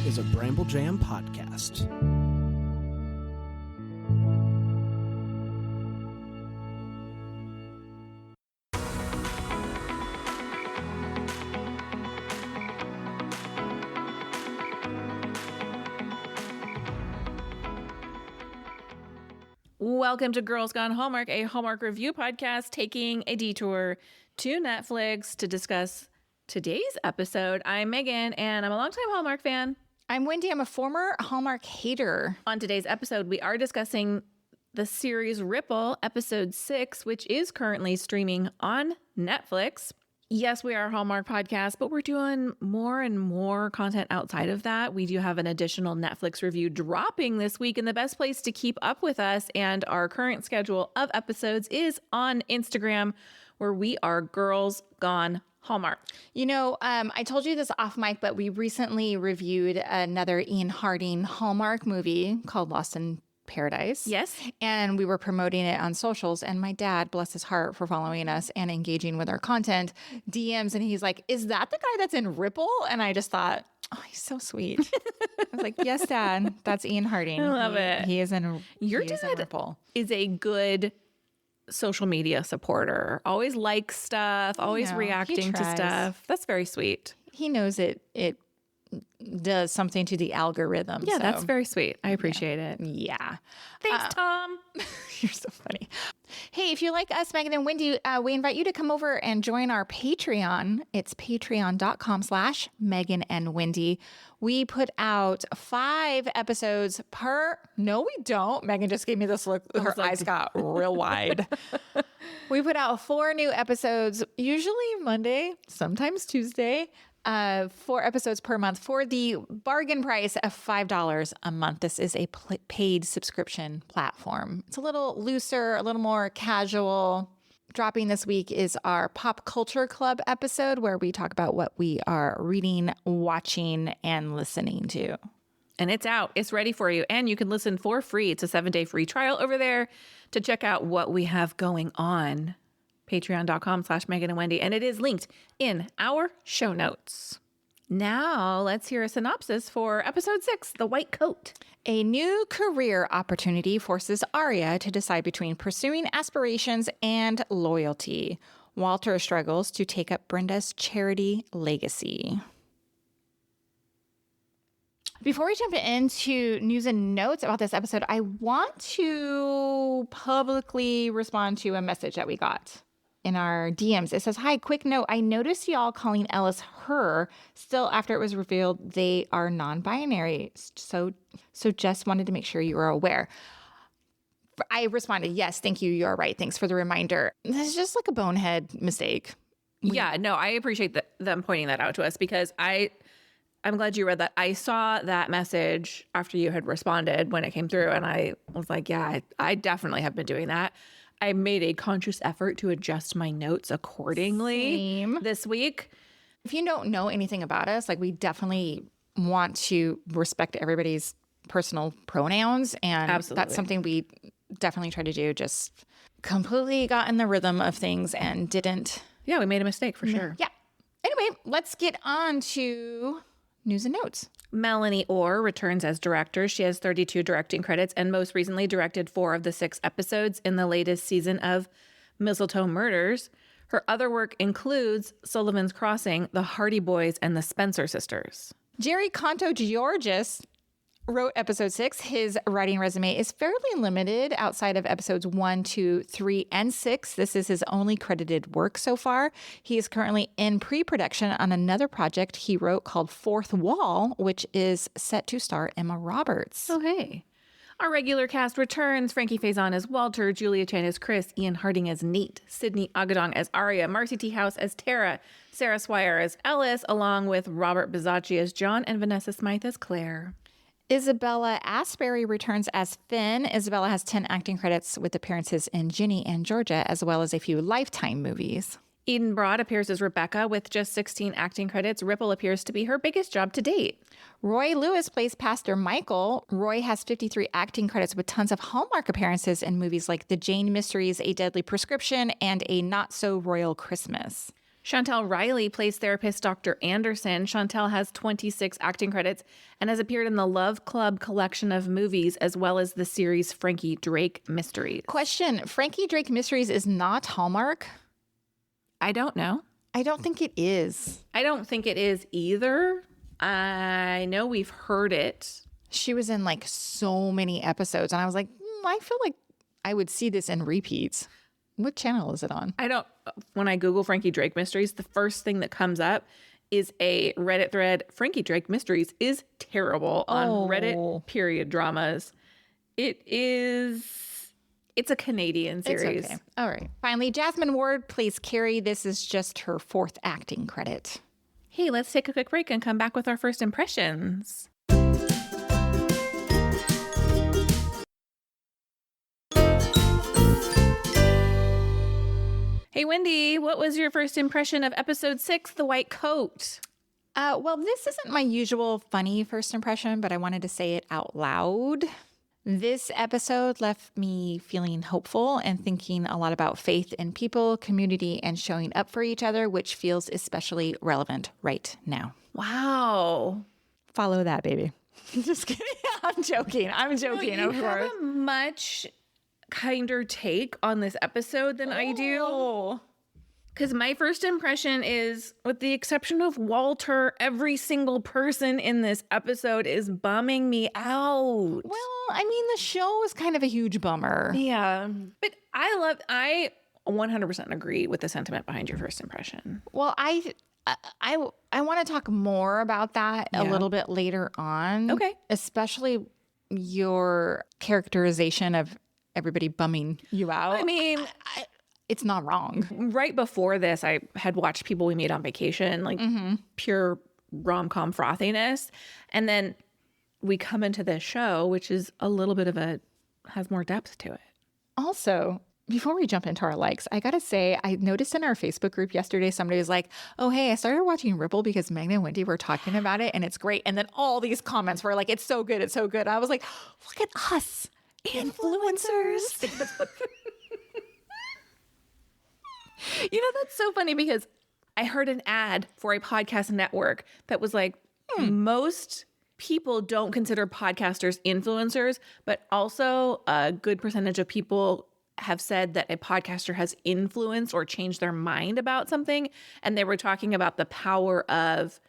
is a Bramble Jam podcast. Welcome to Girls Gone Hallmark, a Hallmark review podcast taking a detour to Netflix to discuss today's episode. I'm Megan, and I'm a longtime Hallmark fan. I'm Wendy. I'm a former Hallmark hater. On today's episode, we are discussing the series Ripple, episode 6, which is currently streaming on Netflix. Yes, we are a Hallmark podcast, but we're doing more and more content outside of that. We do have an additional Netflix review dropping this week, and the best place to keep up with us and our current schedule of episodes is on Instagram, where we are Girls Gone Hallmark. You know, I told you this off mic, but we recently reviewed another Ian Harding Hallmark movie called Lost in Paradise. Yes. And we were promoting it on socials, and my dad, bless his heart for following us and engaging with our content, DMs, and he's like, "Is that the guy that's in Ripple?" And I just thought, oh, he's so sweet. I was like, "Yes, Dad, that's Ian Harding. I love it. He is in Your he is in dad Ripple. is a good social media supporter. Always likes stuff, always know. reacting He to tries. stuff. That's very sweet. He knows it does something to the algorithm. Yeah, so. that's very sweet. I appreciate it. Yeah. Thanks, Tom. You're so funny. Hey, if you like us, Megan and Wendy, we invite you to come over and join our Patreon. It's patreon.com/Megan and Wendy. We put out 5 episodes per... No, we don't. Megan just gave me this look. Her eyes got real wide. We put out 4 new episodes, usually Monday, sometimes Tuesday. 4 episodes per month for the bargain price of $5 a month. This is a paid subscription platform. It's a little looser, a little more casual. Dropping this week is our Pop Culture Club episode, where we talk about what we are reading, watching, and listening to. And it's out. It's ready for you. And you can listen for free. It's a 7-day free trial over there to check out what we have going on. Patreon.com/Megan and Wendy. And it is linked in our show notes. Now let's hear a synopsis for episode 6, The White Coat. A new career opportunity forces Aria to decide between pursuing aspirations and loyalty. Walter struggles to take up Brenda's charity legacy. Before we jump into news and notes about this episode, I want to publicly respond to a message that we got in our DMs. It says, "Hi, quick note. I noticed y'all calling Ellis her. Still, after it was revealed they are non-binary. So just wanted to make sure you were aware." I responded, "Yes, thank you. You're right. Thanks for the reminder." This is just like a bonehead mistake. Yeah, no, I appreciate them pointing that out to us, because I'm glad you read that. I saw that message after you had responded when it came through, and I was like, yeah, I definitely have been doing that. I made a conscious effort to adjust my notes accordingly this week. If you don't know anything about us, like, we definitely want to respect everybody's personal pronouns. And Absolutely. That's something we definitely try to do. Just completely got in the rhythm of things and didn't. Yeah, we made a mistake for sure. Yeah. Anyway, let's get on to news and notes. Melanie Orr returns as director. She has 32 directing credits and most recently directed 4 of the 6 episodes in the latest season of Mistletoe Murders. Her other work includes Sullivan's Crossing, The Hardy Boys, and The Spencer Sisters. Jerry Canto Georgis wrote episode 6. His writing resume is fairly limited outside of episodes 1, 2, 3, and 6. This is his only credited work so far. He is currently in pre-production on another project he wrote called Fourth Wall, which is set to star Emma Roberts. Oh, hey. Our regular cast returns. Frankie Faison as Walter, Julia Chen as Kris, Ian Harding as Nate, Sydney Agadong as Aria, Marcy T. House as Tara, Sarah Swire as Ellis, along with Robert Bizzacci as John and Vanessa Smythe as Claire. Isabella Asbury returns as Finn. Isabella has 10 acting credits with appearances in Ginny and Georgia, as well as a few Lifetime movies. Eden Broad appears as Rebecca with just 16 acting credits. Ripple appears to be her biggest job to date. Roy Lewis plays Pastor Michael. Roy has 53 acting credits with tons of Hallmark appearances in movies like The Jane Mysteries, A Deadly Prescription, and A Not So Royal Christmas. Chantel Riley plays therapist Dr. Anderson. Chantel has 26 acting credits and has appeared in the Love Club collection of movies as well as the series Frankie Drake Mysteries. Question, Frankie Drake Mysteries is not Hallmark? I don't know. I don't think it is. I don't think it is either. I know we've heard it. She was in like so many episodes and I was like, I feel like I would see this in repeats. What channel is it on? When I Google Frankie Drake Mysteries, the first thing that comes up is a Reddit thread. Frankie Drake Mysteries is terrible on Reddit period dramas. It's a Canadian series. It's okay. All right. Finally, Jasmine Ward plays Carrie. This is just her 4th acting credit. Hey, let's take a quick break and come back with our first impressions. Hey, Wendy, what was your first impression of episode 6, The White Coat? Well, this isn't my usual funny first impression, but I wanted to say it out loud. This episode left me feeling hopeful and thinking a lot about faith in people, community, and showing up for each other, which feels especially relevant right now. Wow. Follow that, baby. Just kidding. I'm joking. You have a much kinder take on this episode than I do. Because my first impression is, with the exception of Walter, every single person in this episode is bumming me out. Well, I mean, the show is kind of a huge bummer. Yeah. But I 100% agree with the sentiment behind your first impression. Well, I want to talk more about that a little bit later on. Okay. Especially your characterization of everybody bumming you out. I mean, it's not wrong. Right before this, I had watched People We Meet on Vacation, like pure rom-com frothiness. And then we come into this show, which is a little bit has more depth to it. Also, before we jump into our likes, I got to say, I noticed in our Facebook group yesterday, somebody was like, oh, hey, I started watching Ripple because Megan and Wendy were talking about it and it's great. And then all these comments were like, it's so good. It's so good. I was like, look at us. Influencers. That's so funny because I heard an ad for a podcast network that was like, most people don't consider podcasters influencers, but also a good percentage of people have said that a podcaster has influenced or changed their mind about something. And they were talking about the power of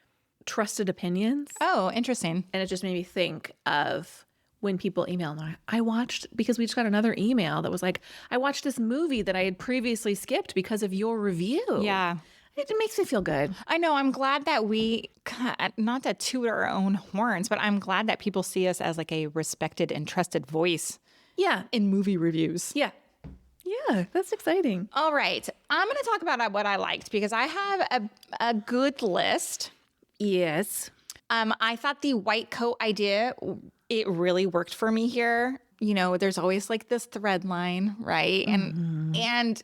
trusted opinions. Oh, interesting. And it just made me think of when people email me, I watched, because we just got another email that was like, I watched this movie that I had previously skipped because of your review. Yeah. It makes me feel good. I know. I'm glad that not to toot our own horns, but I'm glad that people see us as like a respected and trusted voice. Yeah. In movie reviews. Yeah. Yeah, that's exciting. All right. I'm going to talk about what I liked because I have a good list. Yes. I thought the white coat idea, it really worked for me here. There's always like this thread line, right? And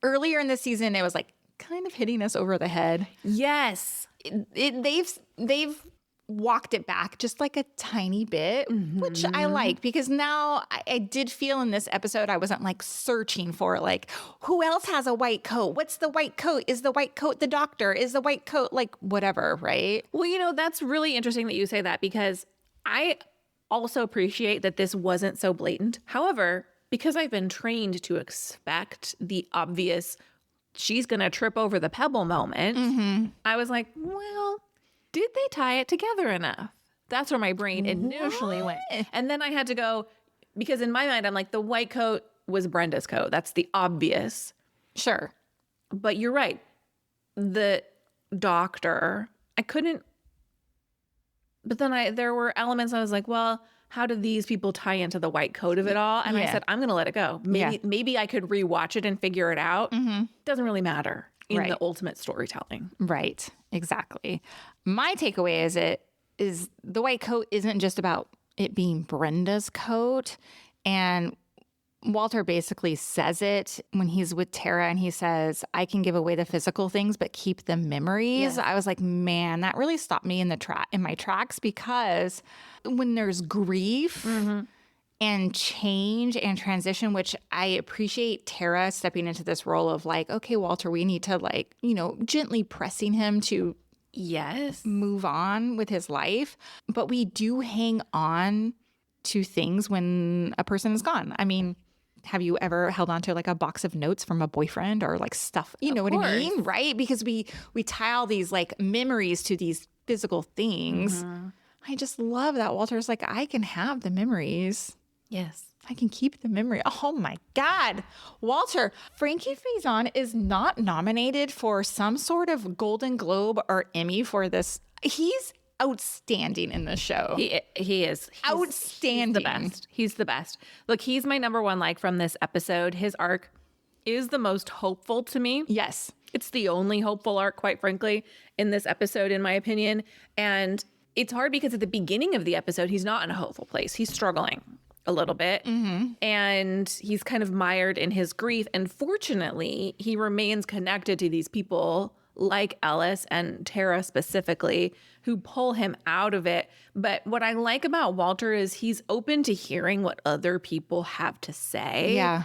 earlier in the season, it was like kind of hitting us over the head. Yes. They've walked it back just like a tiny bit, which I like because now I did feel in this episode I wasn't like searching for like, who else has a white coat? What's the white coat? Is the white coat the doctor? Is the white coat like whatever, right? Well, that's really interesting that you say that because I also appreciate that this wasn't so blatant. However, because I've been trained to expect the obvious, she's going to trip over the pebble moment, I was like, well, did they tie it together enough? That's where my brain initially went. And then I had to go, because in my mind, I'm like, the white coat was Brenda's coat. That's the obvious. Sure. But you're right. The doctor, I couldn't, but then there were elements I was like, well, how do these people tie into the white coat of it all? And I said, I'm going to let it go. Maybe I could rewatch it and figure it out. Doesn't really matter in the ultimate storytelling. Right. Exactly. My takeaway is the white coat isn't just about it being Brenda's coat. And Walter basically says it when he's with Tara and he says, I can give away the physical things, but keep the memories. I was like, man, that really stopped me in my tracks because when there's grief and change and transition, which I appreciate Tara stepping into this role of like, okay, Walter, we need to like, gently pressing him to move on with his life. But we do hang on to things when a person is gone. I mean, have you ever held on to like a box of notes from a boyfriend or like stuff? You know what I mean? Right? Because we tie all these like memories to these physical things. Mm-hmm. I just love that Walter's like, I can have the memories. Yes. I can keep the memory. Oh my God. Walter, Frankie Faison is not nominated for some sort of Golden Globe or Emmy for this. He's outstanding in this show. He is. Outstanding. He's the best. He's the best. Look, he's my number one like from this episode. His arc is the most hopeful to me. Yes. It's the only hopeful arc, quite frankly, in this episode, in my opinion. And it's hard because at the beginning of the episode, he's not in a hopeful place. He's struggling a little bit. Mm-hmm. And he's kind of mired in his grief. And fortunately, he remains connected to these people like Ellis and Tara specifically, who pull him out of it. But what I like about Walter is he's open to hearing what other people have to say. Yeah.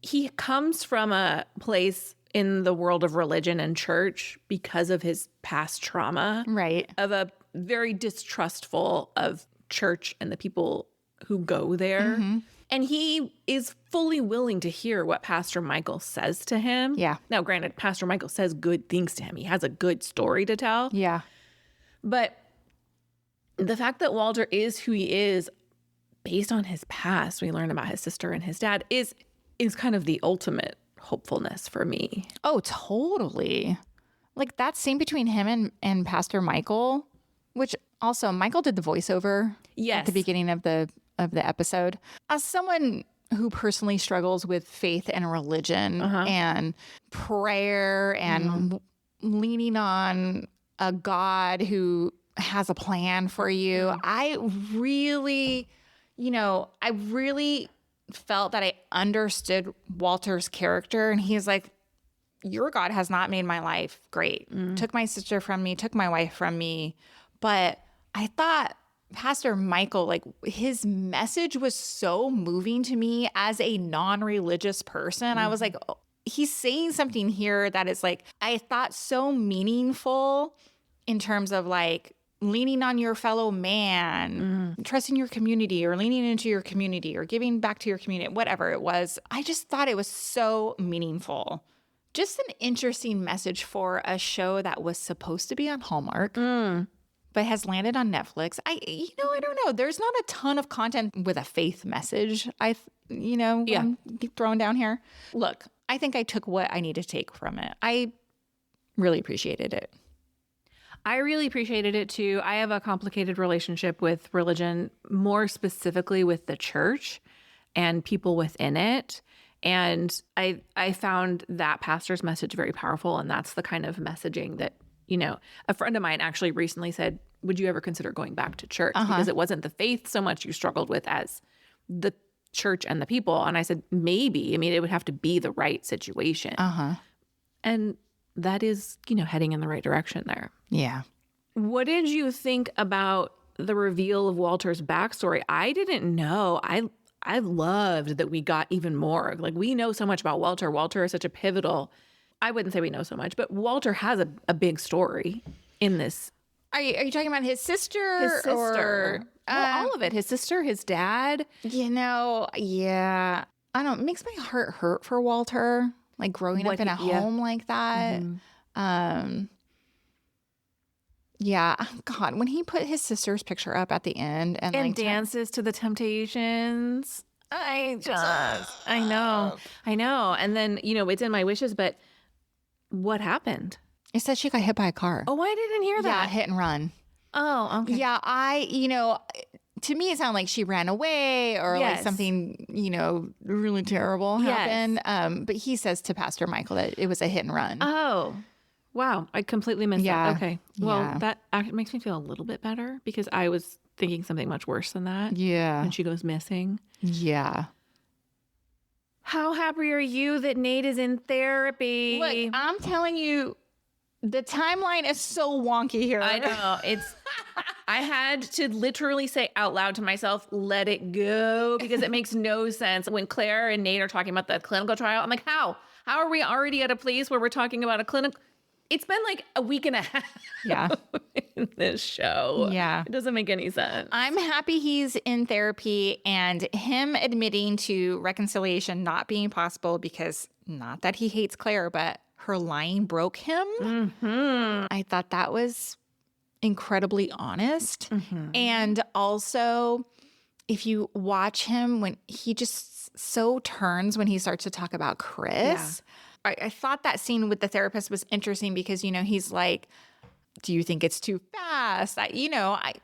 He comes from a place in the world of religion and church because of his past trauma. Right. Of a very distrustful of church and the people who go there. Mm-hmm. And he is fully willing to hear what Pastor Michael says to him. Yeah. Now, granted, Pastor Michael says good things to him. He has a good story to tell. Yeah. But the fact that Walter is who he is based on his past, we learn about his sister and his dad, is kind of the ultimate hopefulness for me. Oh, totally. Like that scene between him and Pastor Michael, which also Michael did the voiceover at the beginning of the episode. As someone who personally struggles with faith and religion and prayer and leaning on a God who has a plan for you, I really felt that I understood Walter's character. And he's like, your God has not made my life great. Took my sister from me, took my wife from me. But I thought Pastor Michael, like his message was so moving to me as a non-religious person. I was like, oh, he's saying something here that is like, I thought so meaningful in terms of like leaning on your fellow man, trusting your community or leaning into your community or giving back to your community, whatever it was. I just thought it was so meaningful. Just an interesting message for a show that was supposed to be on Hallmark. But has landed on Netflix. I don't know. There's not a ton of content with a faith message. I'm throwing down here. Look, I think I took what I need to take from it. I really appreciated it. I really appreciated it too. I have a complicated relationship with religion, more specifically with the church and people within it. And I found that pastor's message very powerful. And that's the kind of messaging that, a friend of mine actually recently said, would you ever consider going back to church? Because it wasn't the faith so much you struggled with as the church and the people. And I said, maybe. I mean, it would have to be the right situation. And that is, heading in the right direction there. Yeah. What did you think about the reveal of Walter's backstory? I didn't know. I loved that we got even more. Like, we know so much about Walter. Walter is such a pivotal, I wouldn't say we know so much, but Walter has a big story in this. Are you talking about his sister? His sister. Or, all of it. His sister, his dad. Yeah. I don't, it makes my heart hurt for Walter, like growing up in a home like that. Yeah. God, when he put his sister's picture up at the end and like dances to the Temptations. I know. And then, it's in my wishes, but what happened? It said she got hit by a car. Oh, I didn't hear that. Yeah, hit and run. Oh, okay. Yeah, to me, it sounded like she ran away or like something, really terrible happened. But he says to Pastor Michael that it was a hit and run. Oh, wow. I completely missed that. Okay. Well, that makes me feel a little bit better because I was thinking something much worse than that. Yeah. And she goes missing. Yeah. How happy are you that Nate is in therapy? Look, I'm telling you, the timeline is so wonky here. I know. I had to literally say out loud to myself, let it go, because it makes no sense. When Claire and Nate are talking about the clinical trial, I'm like, how? How are we already at a place where we're talking about a clinical? It's been like a week and a half in this show. Yeah. It doesn't make any sense. I'm happy he's in therapy and him admitting to reconciliation not being possible because not that he hates Claire, but her lying broke him. Mm-hmm. I thought that was incredibly honest. Mm-hmm. And also, if you watch him when he just so turns when he starts to talk about Kris. I thought that scene with the therapist was interesting because, you know, he's like, do you think it's too fast? Right?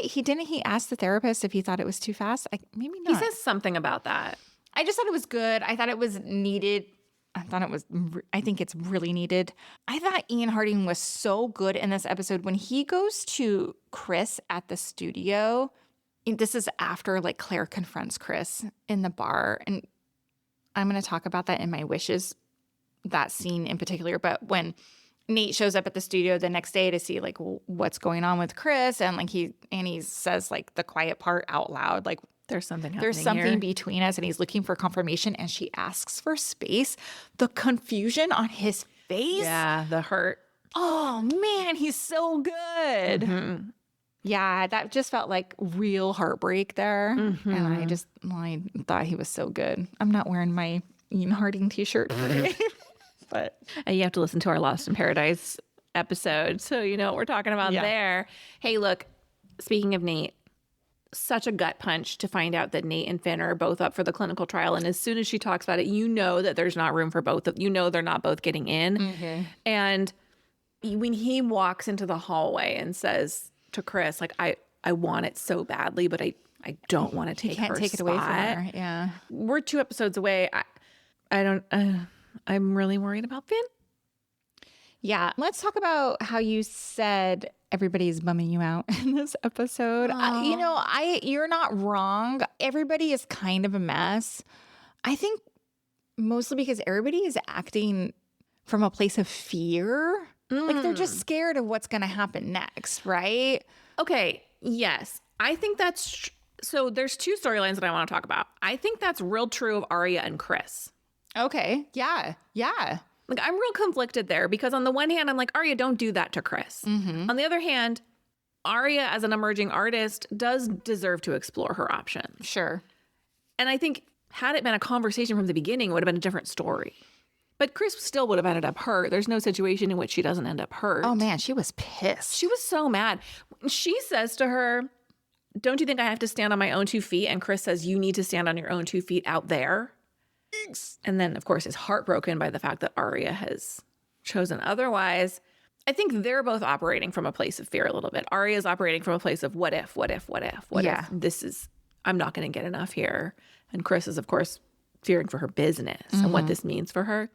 He asked the therapist if he thought it was too fast. Maybe not. He says something about that. I just thought it was good. I thought it was needed. I think it's really needed. I thought Ian Harding was so good in this episode when he goes to Kris at the studio. This is after like Claire confronts Kris in the bar. And I'm going to talk about that in my wishes, that scene in particular. But when Nate shows up at the studio the next day to see like what's going on with Kris, and like he says like the quiet part out loud, like there's something here between us, and he's looking for confirmation, and she asks for space. The confusion on his face. Yeah, the hurt. Oh man, he's so good. Mm-hmm. Yeah, that just felt like real heartbreak there. Mm-hmm. And I thought he was so good. I'm not wearing my Ian Harding t-shirt today. But you have to listen to our Lost in Paradise episode, so you know what we're talking about there. Hey, look, speaking of Nate, such a gut punch to find out that Nate and Finn are both up for the clinical trial. And as soon as she talks about it, you know that there's not room for both. You know they're not both getting in. Mm-hmm. And when he walks into the hallway and says to Kris, like, I want it so badly, but I don't want to take her spot. He can't take it away from her. Yeah. We're 2 episodes away. I'm really worried about Finn. Yeah. Let's talk about how you said everybody's bumming you out in this episode. You're not wrong. Everybody is kind of a mess. I think mostly because everybody is acting from a place of fear. Like they're just scared of what's going to happen next, right? Okay. Yes. I think that's so there's 2 storylines that I want to talk about. I think that's real true of Aria and Kris. Okay. Yeah. Yeah. Like, I'm real conflicted there because on the one hand, I'm like, Aria, don't do that to Kris. Mm-hmm. On the other hand, Aria, as an emerging artist, does deserve to explore her options. Sure. And I think had it been a conversation from the beginning, it would have been a different story. But Kris still would have ended up hurt. There's no situation in which she doesn't end up hurt. Oh, man, she was pissed. She was so mad. She says to her, don't you think I have to stand on my own 2 feet? And Kris says, you need to stand on your own 2 feet out there. And then, of course, is heartbroken by the fact that Aria has chosen otherwise. I think they're both operating from a place of fear a little bit. Aria's operating from a place of what if I'm not going to get enough here. And Kris is, of course, fearing for her business and what this means for her.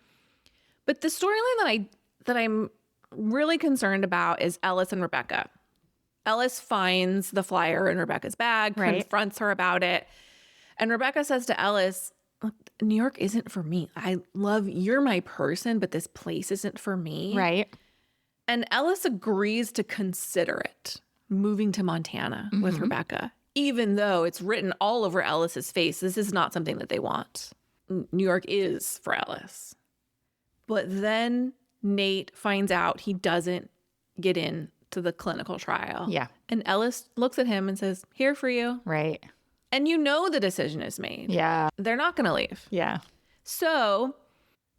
But the storyline that I'm really concerned about is Ellis and Rebecca. Ellis finds the flyer in Rebecca's bag, confronts her about it. And Rebecca says to Ellis, look, New York isn't for me. You're my person, but this place isn't for me. Right. And Ellis agrees to consider it, moving to Montana with Rebecca, even though it's written all over Ellis's face. This is not something that they want. New York is for Ellis. But then Nate finds out he doesn't get in to the clinical trial. Yeah. And Ellis looks at him and says, here for you. Right. And you know the decision is made. Yeah. They're not going to leave. Yeah. So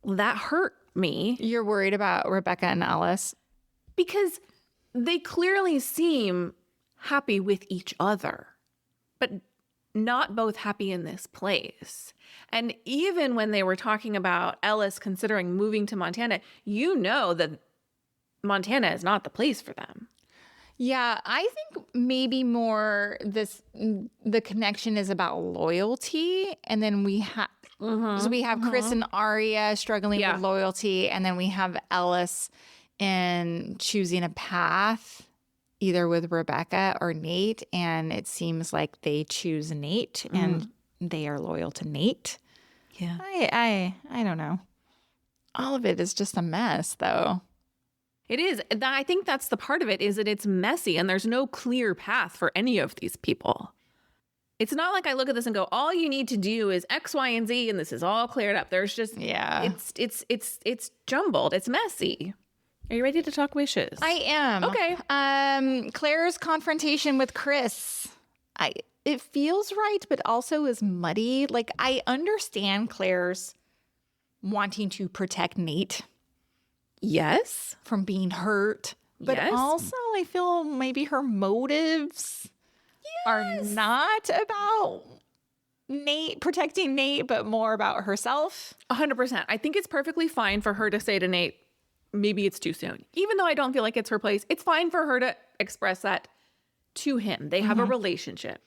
that hurt me. You're worried about Rebecca and Ellis? Because they clearly seem happy with each other, but not both happy in this place. And even when they were talking about Ellis considering moving to Montana, you know that Montana is not the place for them. Yeah, I think maybe more the connection is about loyalty, and then we have Kris and Aria struggling with loyalty, and then we have Ellis in choosing a path either with Rebecca or Nate, and it seems like they choose Nate and they are loyal to Nate. Yeah. I don't know. All of it is just a mess, though. It is. I think that's the part of it, is that it's messy and there's no clear path for any of these people. It's not like I look at this and go, all you need to do is X, Y, and Z, and this is all cleared up. There's just, it's jumbled. It's messy. Are you ready to talk wishes? I am. Okay. Claire's confrontation with Kris. It feels right, but also is muddy. Like, I understand Claire's wanting to protect Nate. Yes. From being hurt. But Yes. also I feel maybe her motives are not about Nate, protecting Nate, but more about herself. 100%. I think it's perfectly fine for her to say to Nate, maybe it's too soon. Even though I don't feel like it's her place, it's fine for her to express that to him. They have a relationship.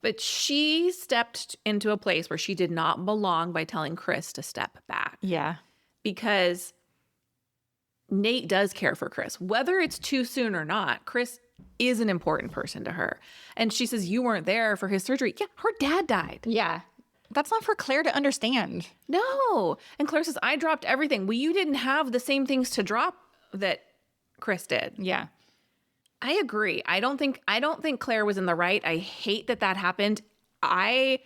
But she stepped into a place where she did not belong by telling Kris to step back. Yeah. Because Nate does care for Kris. Whether it's too soon or not, Kris is an important person to her. And she says, you weren't there for his surgery. Yeah, her dad died. Yeah. That's not for Claire to understand. No. And Claire says, I dropped everything. Well, you didn't have the same things to drop that Kris did. Yeah. I agree. I don't think Claire was in the right. I hate that happened. I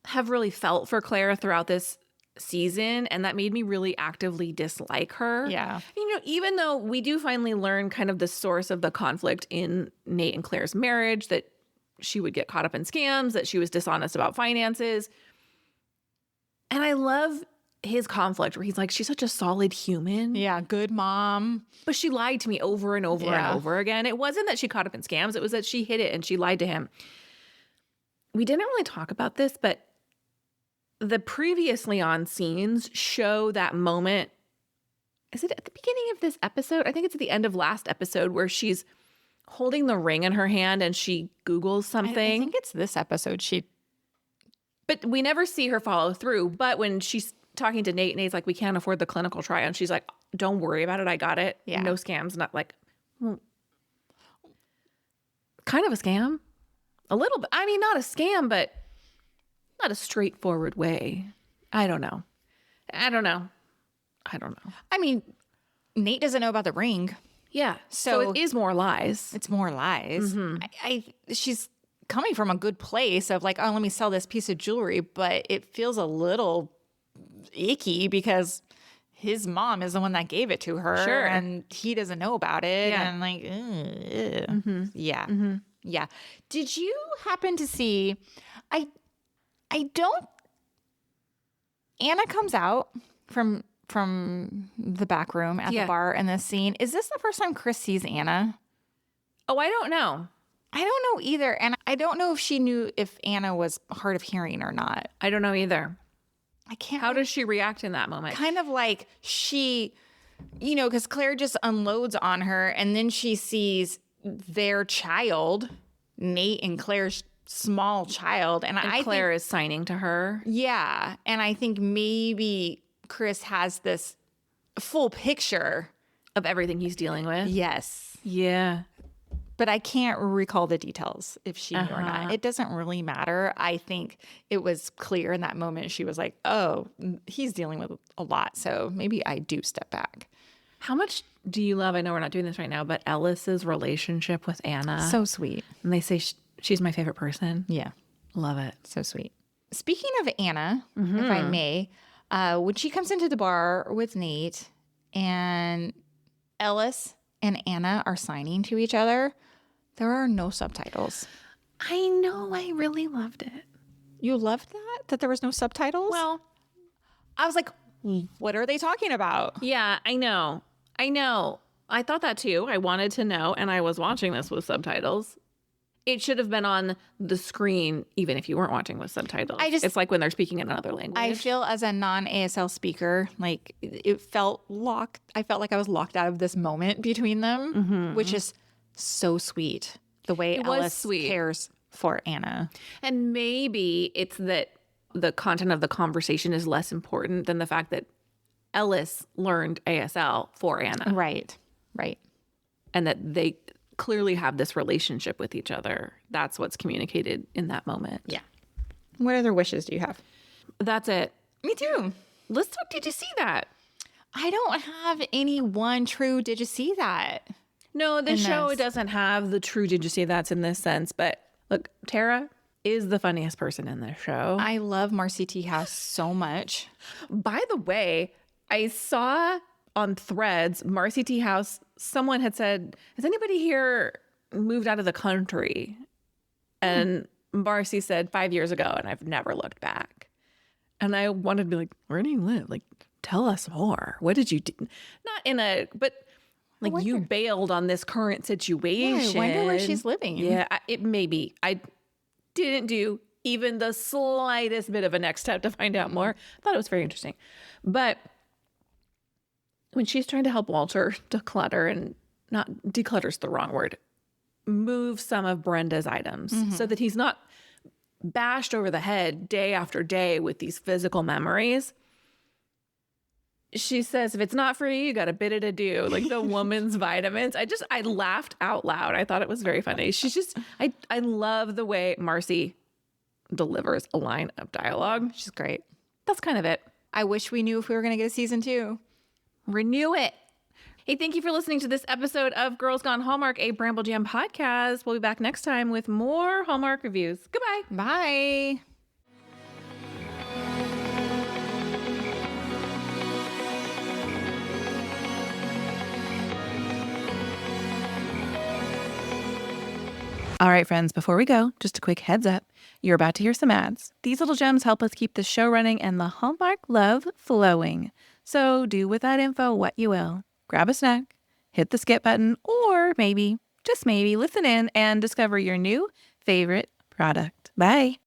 have really felt for Claire throughout this season, and that made me really actively dislike her. Yeah. You know, even though we do finally learn kind of the source of the conflict in Nate and Claire's marriage, that she would get caught up in scams, that she was dishonest about finances. And I love his conflict where he's like, she's such a solid human. Yeah. Good mom. But she lied to me over and over and over again. It wasn't that she caught up in scams. It was that she hid it and she lied to him. We didn't really talk about this, but the previously on scenes show that moment. Is it at the beginning of this episode? I think it's at the end of last episode where she's holding the ring in her hand and she Googles something. I think it's this episode. But we never see her follow through. But when she's talking to Nate, Nate's like, we can't afford the clinical trial. And she's like, don't worry about it. I got it. Yeah. No scams. Not like, kind of a scam. A little bit. I mean, not a scam, but not a straightforward way. I don't know. I mean, Nate doesn't know about the ring. yeah. So it is more lies. It's more lies. She's coming from a good place of like, oh, let me sell this piece of jewelry, but it feels a little icky because his mom is the one that gave it to her. Sure. And he doesn't know about it. Yeah. And like, yeah. Yeah. Did you happen to see, Anna comes out from the back room at the bar in this scene. Is this the first time Kris sees Anna? Oh, I don't know. I don't know either. And I don't know if she knew if Anna was hard of hearing or not. I don't know either. I can't. How does she react in that moment? Kind of like she, because Claire just unloads on her and then she sees their child, Nate and Claire's small child. And I Claire think, is signing to her. Yeah. And I think maybe Kris has this full picture Of everything he's dealing with. Yes. Yeah. But I can't recall the details if she knew or not. It doesn't really matter. I think it was clear in that moment. She was like, oh, he's dealing with a lot. So maybe I do step back. How much do you love, I know we're not doing this right now, but Ellis's relationship with Anna? So sweet. And they say she's my favorite person. Yeah. Love it. So sweet. Speaking of Anna, if I may, when she comes into the bar with Nate and Ellis and Anna are signing to each other, there are no subtitles. I know. I really loved it. You loved that there was no subtitles? Well, I was like, what are they talking about? yeah, I know. I thought that too. I wanted to know, and I was watching this with subtitles. It should have been on the screen, even if you weren't watching with subtitles. It's like when they're speaking in another language. I feel as a non-ASL speaker, like it felt locked. I felt like I was locked out of this moment between them, which is so sweet. The way Ellis cares for Anna. And maybe it's that the content of the conversation is less important than the fact that Ellis learned ASL for Anna. Right. And that they clearly have this relationship with each other. That's what's communicated in that moment. Yeah. What other wishes do you have? That's it. Me too. Let's talk. Did you see that? I don't have any one true did you see that? No, the in show this. doesn't have the true did you see that's in this sense. But look, Tara is the funniest person in this show. I love Marcy T. House so much. By the way, I saw on Threads, Marcy T. House, someone had said, has anybody here moved out of the country? And Marcy said 5 years ago, and I've never looked back. And I wanted to be like, where do you live? Like, tell us more. What did you do? Not in a, but like you bailed on this current situation. Yeah, I wonder where she's living. Yeah, it may be. I didn't do even the slightest bit of a next step to find out more. I thought it was very interesting. But when she's trying to help Walter declutter, and not declutter's the wrong word, move some of Brenda's items so that he's not bashed over the head day after day with these physical memories. She says, if it's not for you, you got a bit of to do. Like the woman's vitamins. I laughed out loud. I thought it was very funny. I love the way Marcy delivers a line of dialogue. She's great. That's kind of it. I wish we knew if we were going to get a season 2. Renew it. Hey, thank you for listening to this episode of Girls Gone Hallmark, a Bramble Jam podcast. We'll be back next time with more Hallmark reviews. Goodbye. Bye. All right, friends, before we go, just a quick heads up. You're about to hear some ads. These little gems help us keep the show running and the Hallmark love flowing. So do with that info what you will. Grab a snack, hit the skip button, or maybe, just maybe, listen in and discover your new favorite product. Bye.